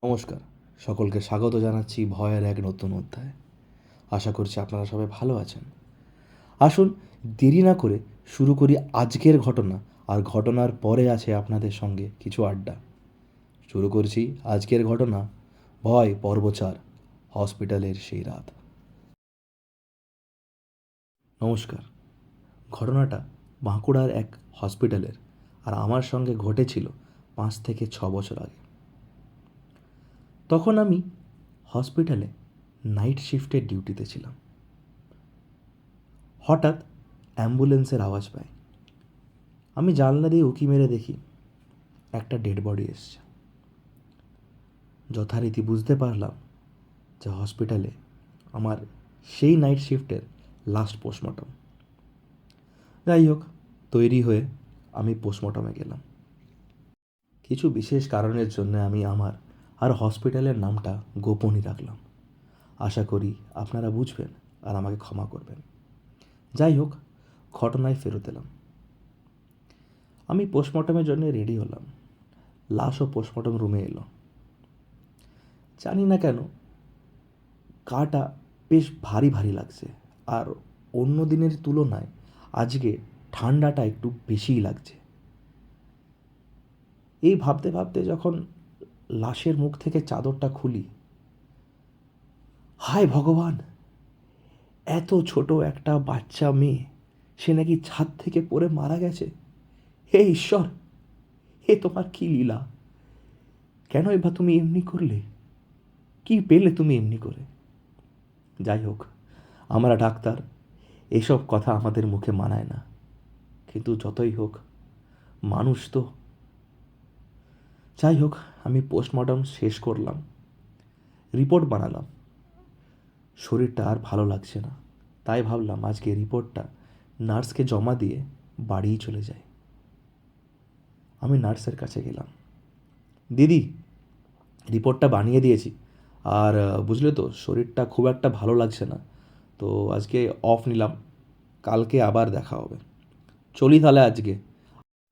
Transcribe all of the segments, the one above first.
নমস্কার, সকলকে স্বাগত জানাচ্ছি ভয়ের এক নতুন অধ্যায়। আশা করছি আপনারা সবাই ভালো আছেন। আসুন দেরি না করে শুরু করি আজকের ঘটনা, আর ঘটনার পরে আছে আপনাদের সঙ্গে কিছু আড্ডা। শুরু করছি আজকের ঘটনা, ভয় পর্ব 4, হসপিটালের সেই রাত। নমস্কার। ঘটনাটা বাঁকুড়ার এক হসপিটালের, আর আমার সঙ্গে ঘটেছিল 5 থেকে 6 বছর আগে। তখন আমি হসপিটালে নাইট শিফটের ডিউটিতে ছিলাম। হঠাৎ অ্যাম্বুলেন্সের আওয়াজ পাই। আমি জানলা দিয়ে উঁকি মেরে দেখি একটা ডেড বডি এসছে। যথারীতি বুঝতে পারলাম যে হসপিটালে আমার সেই নাইট শিফটের লাস্ট পোস্টমর্টম। যাই হোক, তৈরি হয়ে আমি পোস্টমর্টমে গেলাম। কিছু বিশেষ কারণের জন্য আমি আমার আর হসপিটালের নামটা গোপনই রাখলাম। আশা করি আপনারা বুঝবেন আর আমাকে ক্ষমা করবেন। যাই হোক, ঘটনায় ফেরত এলাম। আমি পোস্টমর্টমের জন্য রেডি হলাম। লাশও পোস্টমর্টম রুমে এলো। জানি না কেন গাটা বেশ ভারী ভারী লাগছে, আর অন্য দিনের তুলনায় আজকে ঠান্ডাটা একটু বেশিই লাগছে। এই ভাবতে ভাবতে যখন লাশের মুখ থেকে চাদরটা খুলি, হায় ভগবান, এত ছোট একটা বাচ্চা মেয়ে, সে নাকি ছাদ থেকে পড়ে মারা গেছে। হে ঈশ্বর, হে তোমার কি লীলা! কেন এবার তুমি এমনি করলে? কি পেলে তুমি এমনি করে? যাই হোক, আমরা ডাক্তার, এসব কথা আমাদের মুখে মানায় না, কিন্তু যতই হোক মানুষ তো। যাই হোক, আমি পোস্টমর্টম শেষ করলাম, রিপোর্ট বানালাম। শরীরটা আর ভালো লাগছে না, তাই ভাবলাম আজকে রিপোর্টটা নার্সকে জমা দিয়ে বাড়িই চলে যায়। আমি নার্সের কাছে গেলাম। দিদি, রিপোর্টটা বানিয়ে দিয়েছি, আর বুঝলে তো শরীরটা খুব একটা ভালো লাগছে না, তো আজকে অফ নিলাম, কালকে আবার দেখা হবে। চলি তাহলে আজকে।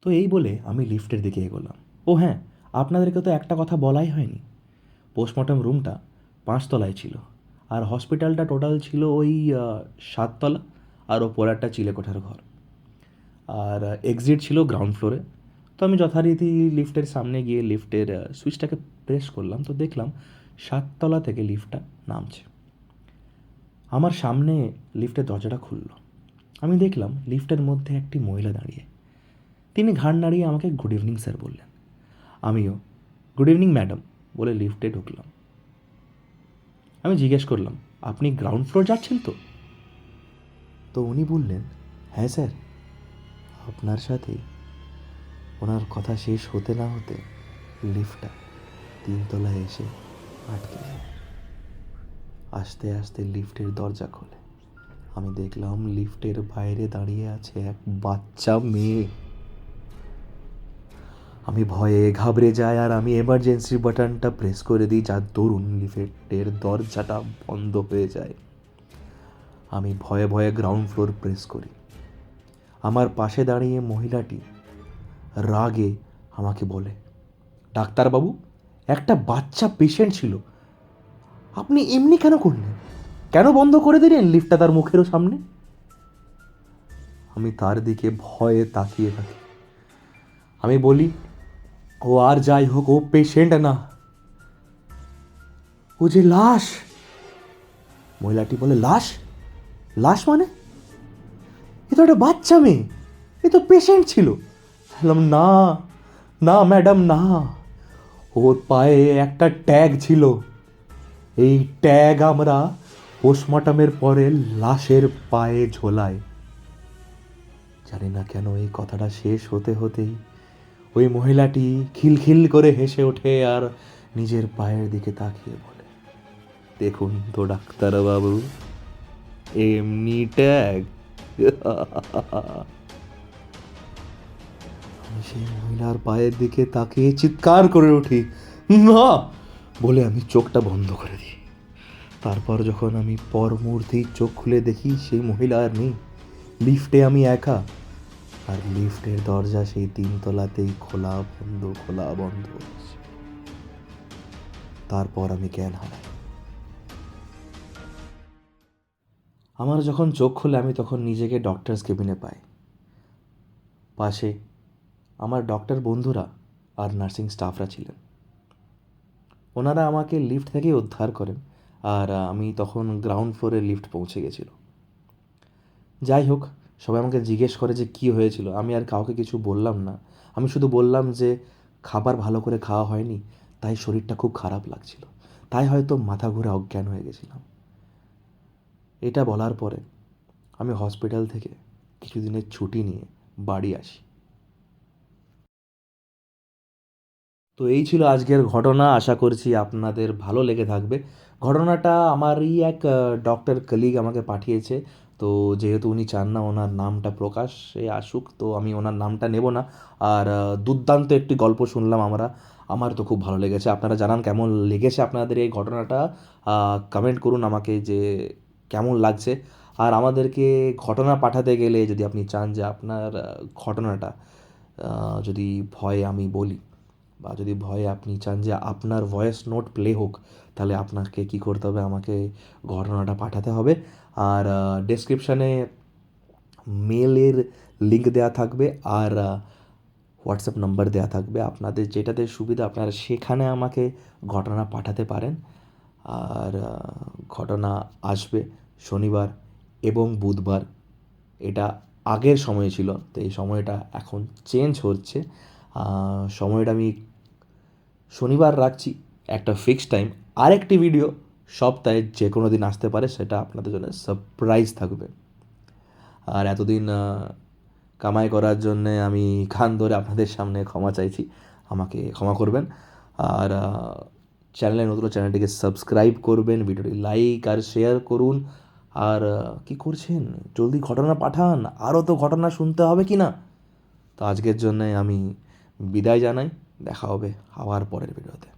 তো এই বলে আমি লিফটের দিকে এগোলাম। ও হ্যাঁ, আপনাদেরকে তো একটা কথা বলাই হয়নি। পোস্টমর্টম রুমটা 5 তলায় ছিল, আর হসপিটালটা টোটাল ছিল ওই 7 তলা, আর ওপর একটা চিলেকোঠার ঘর, আর এক্সিট ছিল গ্রাউন্ড ফ্লোরে। তো আমি যথারীতি লিফটের সামনে গিয়ে লিফটের সুইচটাকে প্রেস করলাম, তো দেখলাম 7 তলা থেকে লিফটটা নামছে। আমার সামনে লিফটের দরজাটা খুলল। আমি দেখলাম লিফটের মধ্যে একটি মহিলা দাঁড়িয়ে। তিনি ঘাড় নাড়িয়ে আমাকে গুড ইভিনিং স্যার বললেন। আমিও গুড ইভিনিং ম্যাডাম বলে লিফটে ঢুকলাম। আমি জিজ্ঞেস করলাম, আপনি গ্রাউন্ড ফ্লোর যাচ্ছেন তো? তো উনি বললেন, হ্যাঁ স্যার। আপনার সাথেই। ওনার কথা শেষ হতে না হতে লিফটটা 3 তলায় এসে আটকে যায়। আস্তে আস্তে লিফটের দরজা খোলে। আমি দেখলাম লিফটের বাইরে দাঁড়িয়ে আছে এক বাচ্চা মেয়ে। আমি ভয়ে ঘাবড়ে যাই, আর আমি এমার্জেন্সি বাটনটা প্রেস করে দিই, যার দরুন লিফটের দরজাটা বন্ধ হয়ে যায়। আমি ভয়ে ভয়ে গ্রাউন্ড ফ্লোর প্রেস করি। আমার পাশে দাঁড়িয়ে মহিলাটি রাগে আমাকে বলে, ডাক্তারবাবু, একটা বাচ্চা পেশেন্ট ছিল, আপনি এমনি কেন করলেন? কেন বন্ধ করে দিলেন লিফটটা তার মুখেরও সামনে? আমি তার দিকে ভয়ে তাকিয়ে থাকি। আমি বলি, ও আর যাই হোক, ও পেশেন্ট না, ও যে লাশ। মহিলাটি বলে, লাশ? লাশ মানে? এ তো একটা বাচ্চা মেয়ে, এ তো পেশেন্ট ছিল। বললাম, না না ম্যাডাম, না, ওর পায়ে একটা ট্যাগ ছিল। এই ট্যাগ আমরা পোস্টমর্টমের পরে লাশের পায়ে ঝোলাই। জানি না কেন এই কথাটা শেষ হতে হতেই ওই মহিলাটি খিলখিল করে হেসে ওঠে, আর নিজের পায়ের দিকে তাকিয়ে বলে, দেখুন তো ডাক্তারবাবু, এমনি ট্যাগ। আমি সেই মহিলার পায়ের দিকে তাকিয়ে চিৎকার করে উঠি, না বলে আমি চোখটা বন্ধ করে দিই। তারপর যখন আমি পর মুহূর্তেই চোখ খুলে দেখি সেই মহিলা আর নেই, লিফটে আমি একা, আর লিফটের দরজা সেই 3 তলাতেই খোলা বন্ধ খোলা বন্ধ হচ্ছে। তারপর আমি জ্ঞান হারাই। আমার যখন চোখ খুলে আমি তখন নিজেকে ডক্টরস কেবিনে পাই। পাশে আমার ডক্টর বন্ধুরা আর নার্সিং স্টাফরা ছিলেন। ওনারা আমাকে লিফট থেকেই উদ্ধার করেন, আর আমি তখন গ্রাউন্ড ফ্লোরে লিফট পৌঁছে গেছিল। যাই হোক, সবাই আমাকে জিজ্ঞেস করে যে কী হয়েছিল। আমি আর কাউকে কিছু বললাম না। আমি শুধু বললাম যে খাবার ভালো করে খাওয়া হয়নি, তাই শরীরটা খুব খারাপ লাগছিল, তাই হয়তো মাথা ঘুরে অজ্ঞান হয়ে গেছিলাম। এটা বলার পরে আমি হসপিটাল থেকে কিছুদিনের ছুটি নিয়ে বাড়ি আসি। তো এই ছিল আজকের ঘটনা। আশা করছি আপনাদের ভালো লেগে থাকবে। ঘটনাটা আমারই এক ডক্টর কলিগ আমাকে পাঠিয়েছে। তো যেহেতু উনি চান না ওনার নামটা প্রকাশ্যে আসুক, তো আমি ওনার নামটা নেব না। আর দুর্দান্ত একটি গল্প শুনলাম আমরা। আমার তো খুব ভালো লেগেছে। আপনারা জানান কেমন লেগেছে আপনাদের এই ঘটনাটা। কমেন্ট করুন আমাকে যে কেমন লাগছে। আর আমাদেরকে ঘটনা পাঠাতে গেলে যদি আপনি চান যে আপনার ঘটনাটা যদি ভয়ে আমি বলি, বা যদি ভয়ে আপনি চান যে আপনার ভয়েস নোট প্লে হোক, তাহলে আপনাকে কী করতে হবে, আমাকে ঘটনাটা পাঠাতে হবে। আর ডেসক্রিপশানে মেলের লিঙ্ক দেওয়া থাকবে, আর হোয়াটসঅ্যাপ নাম্বার দেওয়া থাকবে। আপনাদের যেটাতে সুবিধা আপনারা সেখানে আমাকে ঘটনা পাঠাতে পারেন। আর ঘটনা আসবে শনিবার এবং বুধবার। এটা আগের সময় ছিল, তো এই সময়টা এখন চেঞ্জ হচ্ছে। সময়টা আমি শনিবার রাখছি, একটা ফিক্সড টাইম। আরেকটি ভিডিও সপ্তাহে যে কোনো দিন আসতে পারে, সেটা আপনাদের জন্য সারপ্রাইজ থাকবে। আর এতদিন কামাই করার জন্যে আমি কান ধরে আপনাদের সামনে ক্ষমা চাইছি, আমাকে ক্ষমা করবেন। আর চ্যানেলে নতুন চ্যানেলটিকে সাবস্ক্রাইব করবেন, ভিডিওটি লাইক আর শেয়ার করুন। আর কী করছেন, জলদি ঘটনা পাঠান, আরও তো ঘটনা শুনতে হবে কি না। তো আজকের জন্যে আমি বিদায় জানাই। দেখা হবে আবার পরের ভিডিওতে।